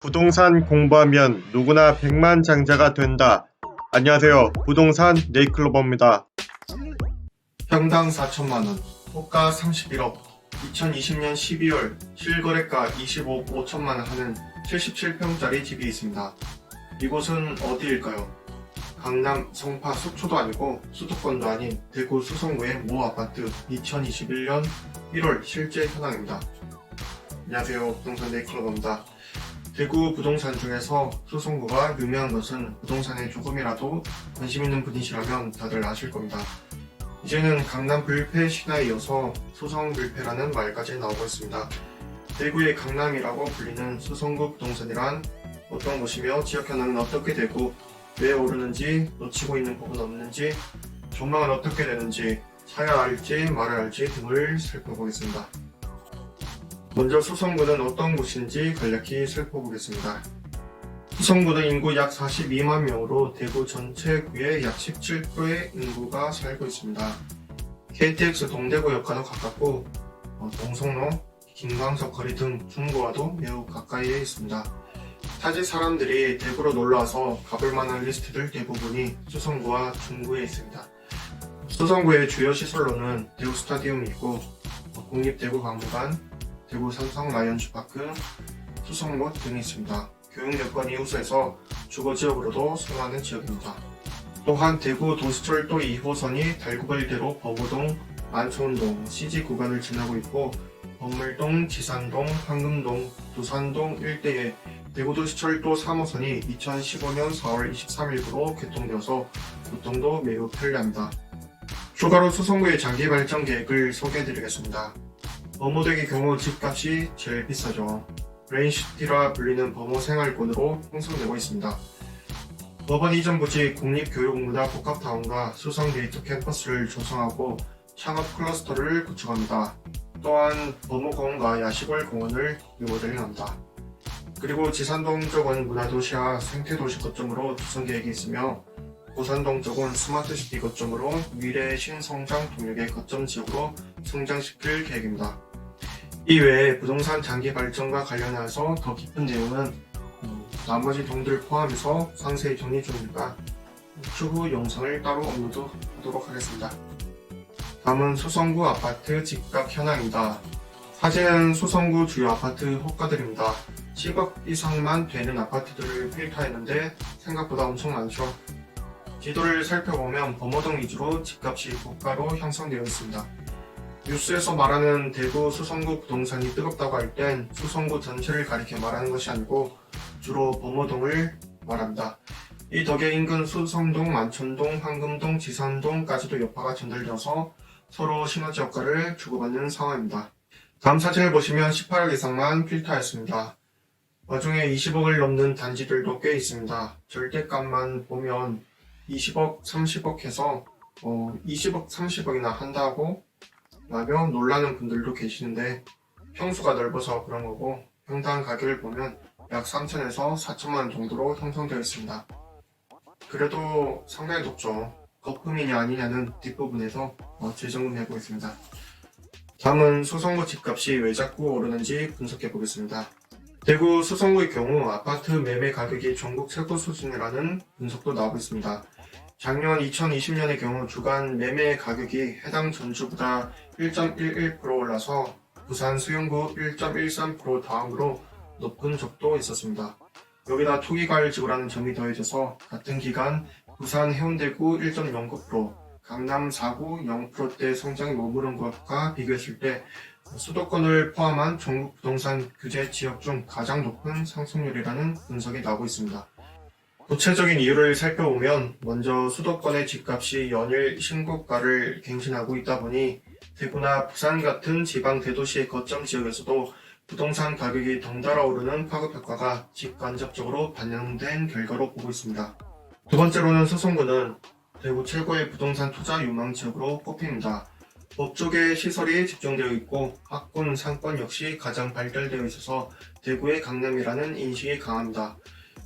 부동산 공부하면 누구나 백만장자가 된다. 안녕하세요. 부동산 네이클로버입니다. 평당 4천만원, 호가 31억, 2020년 12월 실거래가 25억 5천만원 하는 77평짜리 집이 있습니다. 이곳은 어디일까요? 강남, 성파, 속초도 아니고 수도권도 아닌 대구 수성구의 모 아파트 2021년 1월 실제 현황입니다. 안녕하세요. 부동산 네이클로버입니다. 대구 부동산 중에서 수성구가 유명한 것은 부동산에 조금이라도 관심 있는 분이시라면 다들 아실 겁니다. 이제는 강남 불패 신화에 이어서 수성 불패라는 말까지 나오고 있습니다. 대구의 강남이라고 불리는 수성구 부동산이란 어떤 곳이며 지역 현황은 어떻게 되고 왜 오르는지, 놓치고 있는 부분 없는지, 전망은 어떻게 되는지, 사야 할지 말아야 할지 등을 살펴보겠습니다. 먼저 수성구는 어떤 곳인지 간략히 살펴보겠습니다. 수성구는 인구 약 42만 명으로 대구 전체 구의 약 17%의 인구가 살고 있습니다. KTX 동대구역과도 가깝고 동성로, 김광석 거리 등 중구와도 매우 가까이에 있습니다. 타지 사람들이 대구로 놀러와서 가볼 만한 리스트들 대부분이 수성구와 중구에 있습니다. 수성구의 주요 시설로는 대구 스타디움이 있고 국립대구박물관, 대구 삼성 라이언즈파크, 수성로 등이 있습니다. 교육 여건이 우수해서 주거지역으로도 선호하는 지역입니다. 또한 대구 도시철도 2호선이 달구벌대로 범호동, 만초운동, CG 구간을 지나고 있고 범물동, 지산동, 황금동, 두산동 일대에 대구도시철도 3호선이 2015년 4월 23일부로 개통되어서 교통도 매우 편리합니다. 추가로 수성구의 장기 발전 계획을 소개해드리겠습니다. 범호동의 경우 집값이 제일 비싸죠. 레인시티라 불리는 범호 생활권으로 형성되고 있습니다. 법원 이전 부지 국립교육문화복합타운과 수성 데이터 캠퍼스를 조성하고 창업 클러스터를 구축합니다. 또한 범호공원과 야시벌 공원을 리모델링합니다. 그리고 지산동 쪽은 문화도시와 생태도시 거점으로 조성 계획이 있으며 고산동 쪽은 스마트시티 거점으로 미래의 신성장 동력의 거점 지역으로 성장시킬 계획입니다. 이외에 부동산 장기 발전과 관련해서 더 깊은 내용은 나머지 동들 포함해서 상세히 정리 중이니까 추후 영상을 따로 업로드하도록 하겠습니다. 다음은 수성구 아파트 집값 현황입니다. 사진은 수성구 주요 아파트 호가들입니다. 10억 이상만 되는 아파트들을 필터했는데 생각보다 엄청 많죠. 지도를 살펴보면 범호동 위주로 집값이 고가로 형성되어 있습니다. 뉴스에서 말하는 대구 수성구 부동산이 뜨겁다고 할 땐 수성구 전체를 가리켜 말하는 것이 아니고 주로 범호동을 말합니다. 이 덕에 인근 수성동, 만촌동, 황금동, 지산동까지도 여파가 전달되어서 서로 시너지 효과를 주고받는 상황입니다. 다음 사진을 보시면 18억 이상만 필터했습니다. 와중에 20억을 넘는 단지들도 꽤 있습니다. 절대값만 보면 20억, 30억 해서 20억, 30억이나 한다고 라며 놀라는 분들도 계시는데 평수가 넓어서 그런 거고 평당 가격을 보면 약 3천에서 4천만원 정도로 형성되어 있습니다. 그래도 상당히 높죠. 거품이냐 아니냐는 뒷부분에서 재점검해 보겠습니다. 다음은 수성구 집값이 왜 자꾸 오르는지 분석해 보겠습니다. 대구 수성구의 경우 아파트 매매 가격이 전국 최고 수준이라는 분석도 나오고 있습니다. 작년 2020년의 경우 주간 매매 가격이 해당 전주보다 1.11% 올라서 부산 수영구 1.13% 다음으로 높은 적도 있었습니다. 여기다 토기가를 지불하는 점이 더해져서 같은 기간 부산 해운대구 1.09%, 강남 4구 0%대 성장이 머무른 것과 비교했을 때 수도권을 포함한 전국 부동산 규제 지역 중 가장 높은 상승률이라는 분석이 나오고 있습니다. 구체적인 이유를 살펴보면 먼저 수도권의 집값이 연일 신고가를 갱신하고 있다 보니 대구나 부산 같은 지방 대도시의 거점 지역에서도 부동산 가격이 덩달아 오르는 파급 효과가 직간접적으로 반영된 결과로 보고 있습니다. 두 번째로는 수성구는 대구 최고의 부동산 투자 유망 지역으로 꼽힙니다. 법조계 시설이 집중되어 있고 학군, 상권 역시 가장 발달되어 있어서 대구의 강남이라는 인식이 강합니다.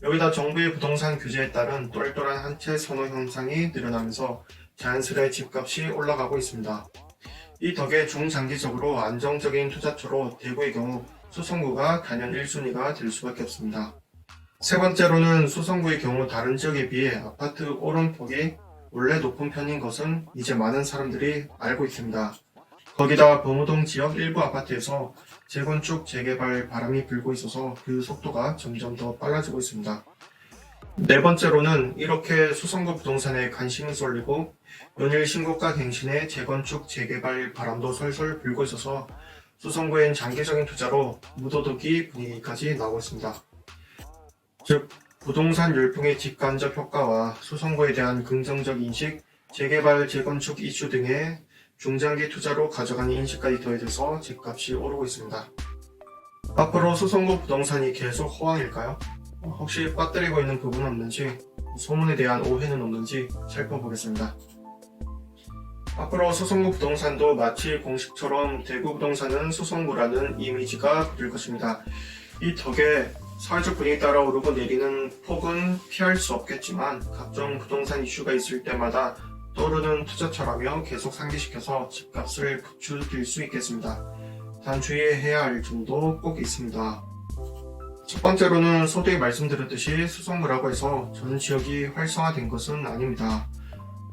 여기다 정부의 부동산 규제에 따른 똘똘한 한 채 선호 현상이 늘어나면서 자연스레 집값이 올라가고 있습니다. 이 덕에 중장기적으로 안정적인 투자처로 대구의 경우 수성구가 단연 1순위가 될 수밖에 없습니다. 세 번째로는 수성구의 경우 다른 지역에 비해 아파트 오름폭이 원래 높은 편인 것은 이제 많은 사람들이 알고 있습니다. 거기다 범우동 지역 일부 아파트에서 재건축, 재개발 바람이 불고 있어서 그 속도가 점점 더 빨라지고 있습니다. 네 번째로는 이렇게 수성구 부동산에 관심이 쏠리고 연일 신고가 갱신의 재건축, 재개발 바람도 솔솔 불고 있어서 수성구엔 장기적인 투자로 무도덕이 분위기까지 나오고 있습니다. 즉, 부동산 열풍의 직간접 효과와 수성구에 대한 긍정적 인식, 재개발, 재건축 이슈 등의 중장기 투자로 가져가는 인식까지 더해져서 집값이 오르고 있습니다. 앞으로 수성구 부동산이 계속 호황일까요? 혹시 빠뜨리고 있는 부분은 없는지, 소문에 대한 오해는 없는지 살펴보겠습니다. 앞으로 수성구 부동산도 마치 공식처럼 대구 부동산은 수성구라는 이미지가 될 것입니다. 이 덕에 사회적 분위기에 따라 오르고 내리는 폭은 피할 수 없겠지만 각종 부동산 이슈가 있을 때마다 떠오르는 투자처라며 계속 상기시켜서 집값을 부추길 수 있겠습니다. 단 주의해야 할 점도 꼭 있습니다. 첫 번째로는 서두에 말씀드렸듯이 수성구라고 해서 전 지역이 활성화된 것은 아닙니다.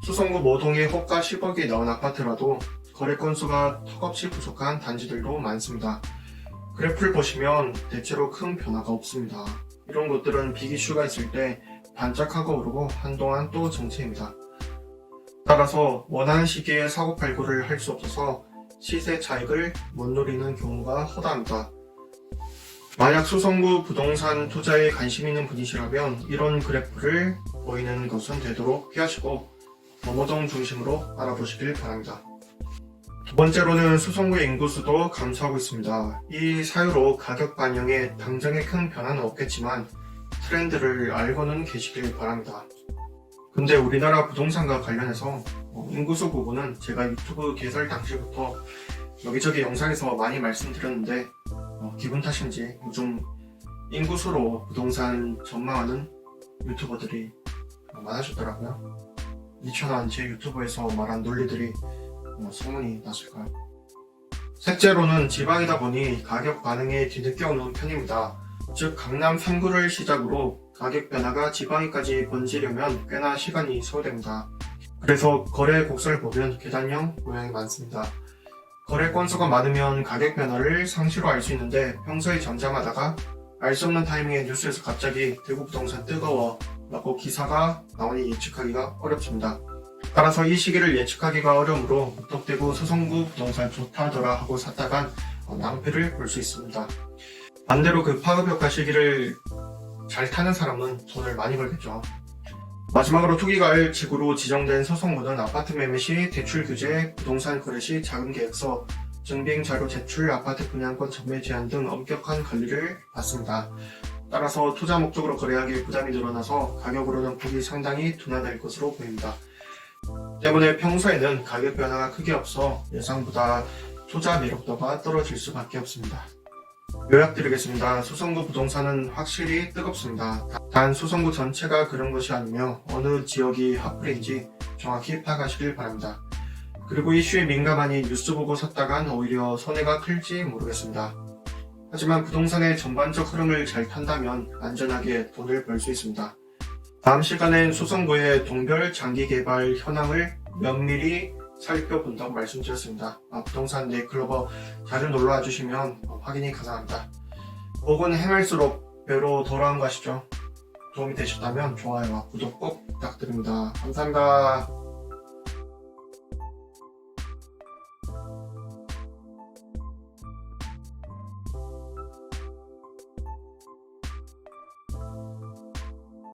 수성구 모동에 호가 10억이 나온 아파트라도 거래 건수가 턱없이 부족한 단지들도 많습니다. 그래프를 보시면 대체로 큰 변화가 없습니다. 이런 것들은 빅이슈가 있을 때 반짝하고 오르고 한동안 또 정체입니다. 따라서 원하는 시기에 사고팔고를 할 수 없어서 시세 차익을 못 노리는 경우가 허다합니다. 만약 수성구 부동산 투자에 관심 있는 분이시라면 이런 그래프를 보이는 것은 되도록 피하시고 범어동 중심으로 알아보시길 바랍니다. 두 번째로는 수성구의 인구수도 감소하고 있습니다. 이 사유로 가격 반영에 당장의 큰 변화는 없겠지만 트렌드를 알고는 계시길 바랍니다. 근데 우리나라 부동산과 관련해서 인구수 부분은 제가 유튜브 개설 당시부터 여기저기 영상에서 많이 말씀드렸는데 기분 탓인지 요즘 인구수로 부동산 전망하는 유튜버들이 많아졌더라고요. 미천한 제 유튜브에서 말한 논리들이 소문이 났을까요? 셋째로는 지방이다 보니 가격 반응에 뒤늦게 오는 편입니다. 즉 강남 3구를 시작으로 가격 변화가 지방위까지 번지려면 꽤나 시간이 소요됩니다. 그래서 거래 곡선을 보면 계단형 모양이 많습니다. 거래 건수가 많으면 가격 변화를 상시로 알 수 있는데 평소에 잠잠하다가 알 수 없는 타이밍에 뉴스에서 갑자기 대구 부동산 뜨거워 라고 기사가 나오니 예측하기가 어렵습니다. 따라서 이 시기를 예측하기가 어려우므로 무턱대고 수성구 부동산 좋다더라 하고 샀다간 낭패를 볼 수 있습니다. 반대로 그 파급효과 시기를 잘 타는 사람은 돈을 많이 벌겠죠. 마지막으로 투기가을 지구로 지정된 수성구는 아파트 매매 시 대출 규제, 부동산 거래 시 자금 계획서, 증빙 자료 제출, 아파트 분양권 전매 제한 등 엄격한 관리를 받습니다. 따라서 투자 목적으로 거래하기에 부담이 늘어나서 가격으로는 폭이 상당히 둔화될 것으로 보입니다. 때문에 평소에는 가격 변화가 크게 없어 예상보다 투자 매력도가 떨어질 수밖에 없습니다. 요약드리겠습니다. 수성구 부동산은 확실히 뜨겁습니다. 단 수성구 전체가 그런 것이 아니며 어느 지역이 핫플인지 정확히 파악하시길 바랍니다. 그리고 이슈에 민감하니 뉴스 보고 샀다간 오히려 손해가 클지 모르겠습니다. 하지만 부동산의 전반적 흐름을 잘 탄다면 안전하게 돈을 벌 수 있습니다. 다음 시간엔 수성구의 동별 장기개발 현황을 면밀히 살펴본다고 말씀드렸습니다. 부동산 네이클로버 자주 놀러와 주시면 확인이 가능합니다. 혹은 행할수록 배로 돌아온 것이죠. 도움이 되셨다면 좋아요와 구독 꼭 부탁드립니다. 감사합니다.